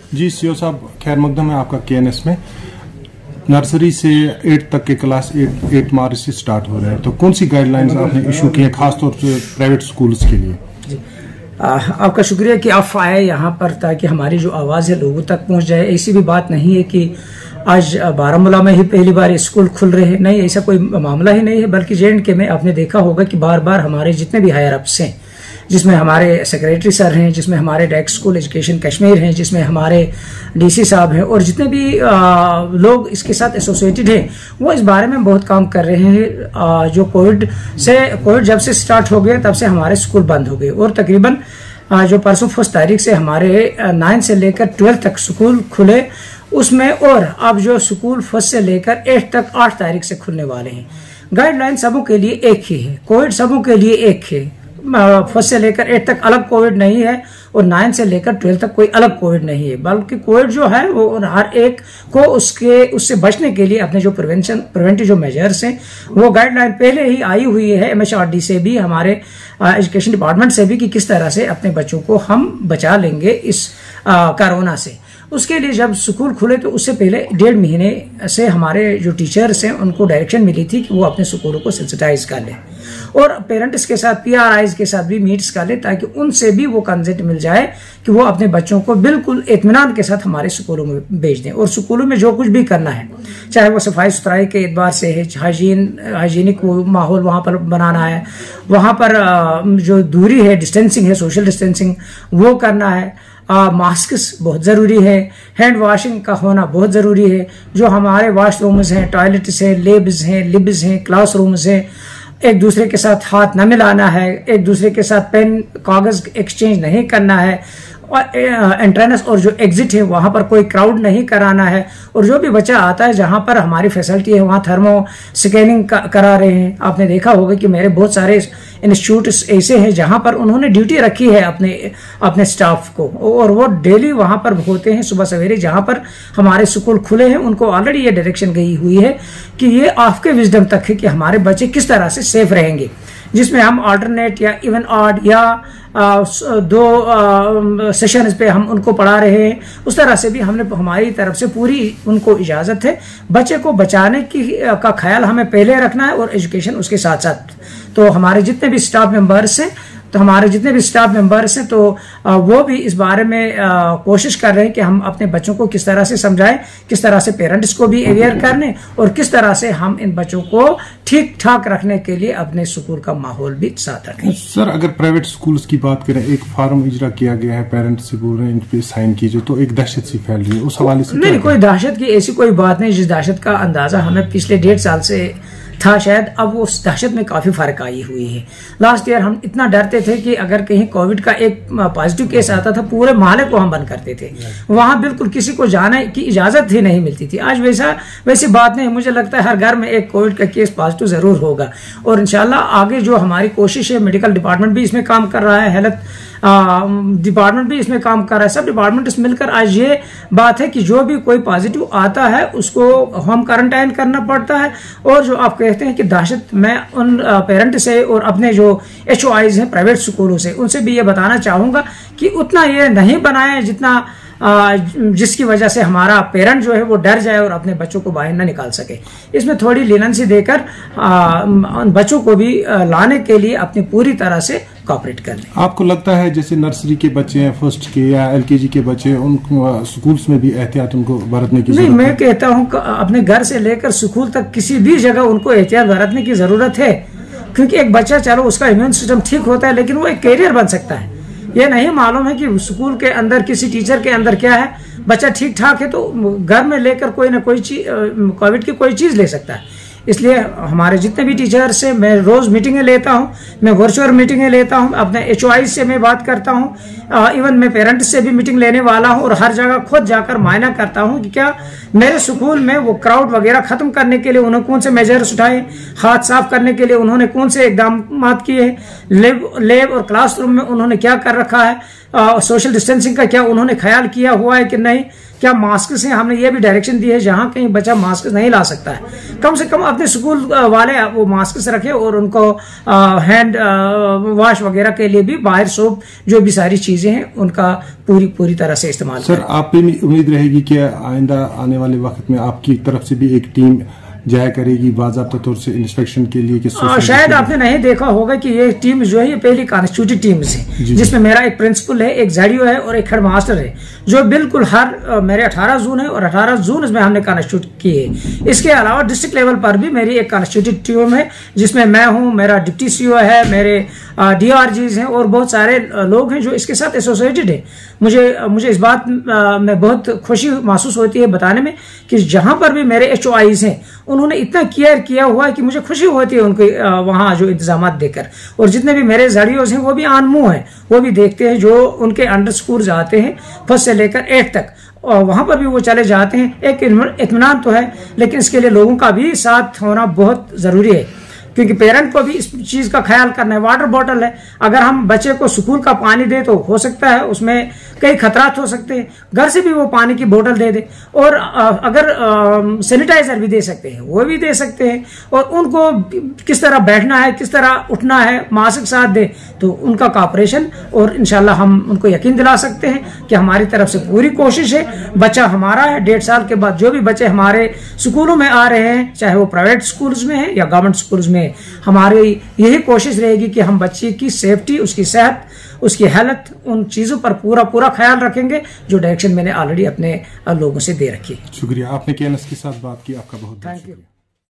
जी CO साहब, खैर मकदम है आपका केएनएस में। नर्सरी से 8 तक के क्लास 8 मार्च से स्टार्ट हो रहे हैं, तो कौन सी गाइडलाइंस आपने इशू की है खासतौर से प्राइवेट स्कूल्स के लिए? आपका शुक्रिया कि आप आए यहाँ पर ताकि हमारी जो आवाज़ है लोगों तक पहुँच जाए। ऐसी भी बात नहीं है कि आज बारामूला में ही पहली बार स्कूल खुल रहे हैं, नहीं, ऐसा कोई मामला ही नहीं है। बल्कि J&K में आपने देखा होगा कि बार बार हमारे जितने भी हायर अप्स हैं, जिसमें हमारे सेक्रेटरी सर हैं, जिसमें हमारे डायरेक्टर स्कूल एजुकेशन कश्मीर हैं, जिसमें हमारे DC साहब हैं और जितने भी लोग इसके साथ एसोसिएटेड हैं, वो इस बारे में बहुत काम कर रहे हैं। जो कोविड जब से स्टार्ट हो गया तब से हमारे स्कूल बंद हो गए और तकरीबन जो परसों 1 तारीख से हमारे 9 से लेकर 12 तक स्कूल खुले, उसमें और अब जो स्कूल 1 से लेकर 8 तक 8 तारीख से खुलने वाले हैं। गाइडलाइन सबों के लिए एक ही है, कोविड सबों के लिए एक है। 1 से लेकर 8 तक अलग कोविड नहीं है और 9 से लेकर 12 तक कोई अलग कोविड नहीं है, बल्कि कोविड जो है वो हर एक को उससे बचने के लिए अपने जो प्रिवेंटिव जो मेजर्स हैं वो गाइडलाइन पहले ही आई हुई है MHRD से भी, हमारे एजुकेशन डिपार्टमेंट से भी, कि किस तरह से अपने बच्चों को हम बचा लेंगे इस कोरोना से। उसके लिए जब स्कूल खुले तो उससे पहले 1.5 महीने से हमारे जो टीचर्स हैं उनको डायरेक्शन मिली थी कि वो अपने स्कूलों को सेंसिटाइज कर लें और पेरेंट्स के साथ PRIs के साथ भी मीट्स कर लें, ताकि उनसे भी वो कंसेंट मिल जाए कि वो अपने बच्चों को बिल्कुल इत्मीनान के साथ हमारे स्कूलों में भेज दें। और स्कूलों में जो कुछ भी करना है, चाहे वो सफाई सुथराई के एतबार से है, हाइजीनिक माहौल वहाँ पर बनाना है, वहाँ पर जो दूरी है, डिस्टेंसिंग है, सोशल डिस्टेंसिंग वो करना है, मास्क्स बहुत ज़रूरी है, हैंड वॉशिंग का होना बहुत ज़रूरी है। जो हमारे वॉशरूम्स हैं, टॉयलेट्स हैं, लेब्स हैं, लिब्स हैं, क्लासरूम्स हैं, एक दूसरे के साथ हाथ न मिलाना है, एक दूसरे के साथ पेन कागज़ एक्सचेंज नहीं करना है, और एंट्रेंस और जो एग्जिट है वहां पर कोई क्राउड नहीं कराना है। और जो भी बच्चा आता है जहां पर हमारी फैसिलिटी है वहां थर्मो स्कैनिंग करा रहे हैं। आपने देखा होगा कि मेरे बहुत सारे इंस्टीट्यूट ऐसे हैं जहां पर उन्होंने ड्यूटी रखी है अपने स्टाफ को, और वो डेली वहां पर होते हैं सुबह सवेरे। जहां पर हमारे स्कूल खुले हैं उनको ऑलरेडी ये डायरेक्शन गई हुई है कि ये आपके विजडम तक है कि हमारे बच्चे किस तरह से सेफ रहेंगे, जिसमें हम अल्टरनेट या इवन ऑड या 2 सेशंस पे हम उनको पढ़ा रहे हैं। उस तरह से भी हमने हमारी तरफ से पूरी उनको इजाजत है। बच्चे को बचाने का ख्याल हमें पहले रखना है और एजुकेशन उसके साथ साथ। तो हमारे जितने भी स्टाफ मेंबर्स हैं तो वो भी इस बारे में कोशिश कर रहे हैं कि हम अपने बच्चों को किस तरह से समझाएं, किस तरह से पेरेंट्स को भी अवेयर करने और किस तरह से हम इन बच्चों को ठीक ठाक रखने के लिए अपने स्कूल का माहौल भी साथ रखें। सर, अगर प्राइवेट स्कूल्स की बात करें, एक फार्म इजरा किया गया है, पेरेंट्स से बोल रहे हैं इन पे साइन कीजिए, तो एक दहशत सी फैल रही है, उस हवाले से नहीं, कोई दहशत की ऐसी कोई बात नहीं। जिस दहशत का अंदाजा हमें पिछले 1.5 साल से था, शायद अब वो उस दहशत में काफी फर्क आई हुई है। लास्ट ईयर हम इतना डरते थे कि अगर कहीं कोविड का एक पॉजिटिव केस आता था पूरे मोहल्ले को हम बंद करते थे, वहां बिल्कुल किसी को जाने की इजाजत ही नहीं मिलती थी। आज वैसी बात नहीं, मुझे लगता है हर घर में एक कोविड का केस पॉजिटिव जरूर होगा। और इंशाल्लाह आगे जो हमारी कोशिश है, मेडिकल डिपार्टमेंट भी इसमें काम कर रहा है, हेल्थ डिपार्टमेंट भी इसमें काम कर रहा है, सब डिपार्टमेंट मिलकर आज ये बात है कि जो भी कोई पॉजिटिव आता है उसको होम क्वारंटाइन करना पड़ता है। और जो आप कहते हैं कि दहशत, मैं उन पेरेंट से और अपने जो HOIs हैं प्राइवेट स्कूलों से, उनसे भी ये बताना चाहूंगा कि उतना ये नहीं बनाए जितना जिसकी वजह से हमारा पेरेंट जो है वो डर जाए और अपने बच्चों को बाहर न निकाल सके। इसमें थोड़ी लीनेंसी देकर बच्चों को भी लाने के लिए अपनी पूरी तरह से कोऑपरेट कर लें। आपको लगता है जैसे नर्सरी के बच्चे हैं, फर्स्ट के या LKG के बच्चे, उन स्कूल्स में भी एहतियात उनको बरतने की जरूरत है? मैं कहता हूँ अपने घर से लेकर स्कूल तक किसी भी जगह उनको एहतियात बरतने की जरूरत है, क्योंकि एक बच्चा, चलो उसका इम्यून सिस्टम ठीक होता है लेकिन वो एक कैरियर बन सकता है। ये नहीं मालूम है कि स्कूल के अंदर किसी टीचर के अंदर क्या है। बच्चा ठीक ठाक है तो घर में लेकर कोई ना कोई चीज, कोविड की कोई चीज ले सकता है। इसलिए हमारे जितने भी टीचर्स हैं, मैं रोज मीटिंगें लेता हूं, मैं वर्चुअल मीटिंगें लेता हूं, अपने HOI से मैं बात करता हूं, इवन मैं पेरेंट्स से भी मीटिंग लेने वाला हूं और हर जगह खुद जाकर मायना करता हूं कि क्या मेरे स्कूल में वो क्राउड वगैरह खत्म करने के लिए उन्होंने कौन से मेजर्स उठाए, हाथ साफ करने के लिए उन्होंने कौन से इकदाम किए हैं, लेब और क्लासरूम में उन्होंने क्या कर रखा है, सोशल डिस्टेंसिंग का क्या उन्होंने ख्याल किया हुआ है कि नहीं, क्या मास्क से हमने ये भी डायरेक्शन दी है जहां कहीं बच्चा मास्क नहीं ला सकता है, कम से कम अपने स्कूल वाले वो मास्क रखे और उनको हैंड वॉश वगैरह के लिए भी बाहर सोप जो भी सारी चीजें चीजें हैं उनका पूरी तरह से इस्तेमाल सर, आप पे उम्मीद रहेगी कि आइंदा आने वाले वक्त में आपकी तरफ से भी एक टीम जाया करेगी बाज़ाब्ता तौर से इंस्पेक्शन के लिए कि शायद आपने नहीं देखा होगा कि ये टीम जो है ये पहली कॉन्स्टिट्यूटेड टीम्स है, जिसमें मेरा एक प्रिंसिपल है, एक जेडीओ है और एक हेड मास्टर है, जो बिल्कुल हर मेरे 18 जून है और 18 जून में हमने कॉन्स्टिट्यूट किए है। इसके अलावा डिस्ट्रिक्ट लेवल पर भी मेरी एक कॉन्स्टिट्यूटेड टीम है, जिसमें मैं हूँ, मेरा डिप्टी सीईओ है, मेरे DRGs हैं और बहुत सारे लोग हैं जो इसके साथ एसोसिएटेड है। मुझे इस बात में बहुत खुशी महसूस होती है बताने में कि जहां पर भी मेरे HOIs हैं उन्होंने इतना केयर किया हुआ है कि मुझे खुशी होती है उनके वहां जो इंतजाम देकर। और जितने भी मेरे ZDOs हैं वो भी अनमुंह हैं, वो भी देखते हैं जो उनके अंडर स्कूल आते हैं 1st से लेकर 8 तक, और वहां पर भी वो चले जाते हैं। एक इत्मीनान तो है, लेकिन इसके लिए लोगों का भी साथ होना बहुत जरूरी है, क्योंकि पेरेंट को भी इस चीज का ख्याल करना है। वाटर बॉटल है, अगर हम बच्चे को स्कूल का पानी दे तो हो सकता है उसमें कई खतरात हो सकते हैं, घर से भी वो पानी की बोतल दे दे, और अगर सैनिटाइजर भी दे सकते हैं वो भी दे सकते हैं, और उनको किस तरह बैठना है, किस तरह उठना है, मास्क साथ दे, तो उनका कॉपरेशन, और इंशाल्लाह हम उनको यकीन दिला सकते हैं कि हमारी तरफ से पूरी कोशिश है। बच्चा हमारा है, 1.5 साल के बाद जो भी बच्चे हमारे स्कूलों में आ रहे हैं, चाहे वो प्राइवेट स्कूल्स में है या गवर्नमेंट स्कूल्स में, हमारी यही कोशिश रहेगी कि हम बच्चे की सेफ्टी, उसकी सेहत, उसकी हेल्थ, उन चीजों पर पूरा ख्याल रखेंगे जो डायरेक्शन मैंने ऑलरेडी अपने लोगों से दे रखी है। शुक्रिया, आपने KNS के साथ बात की, आपका बहुत थैंक यू।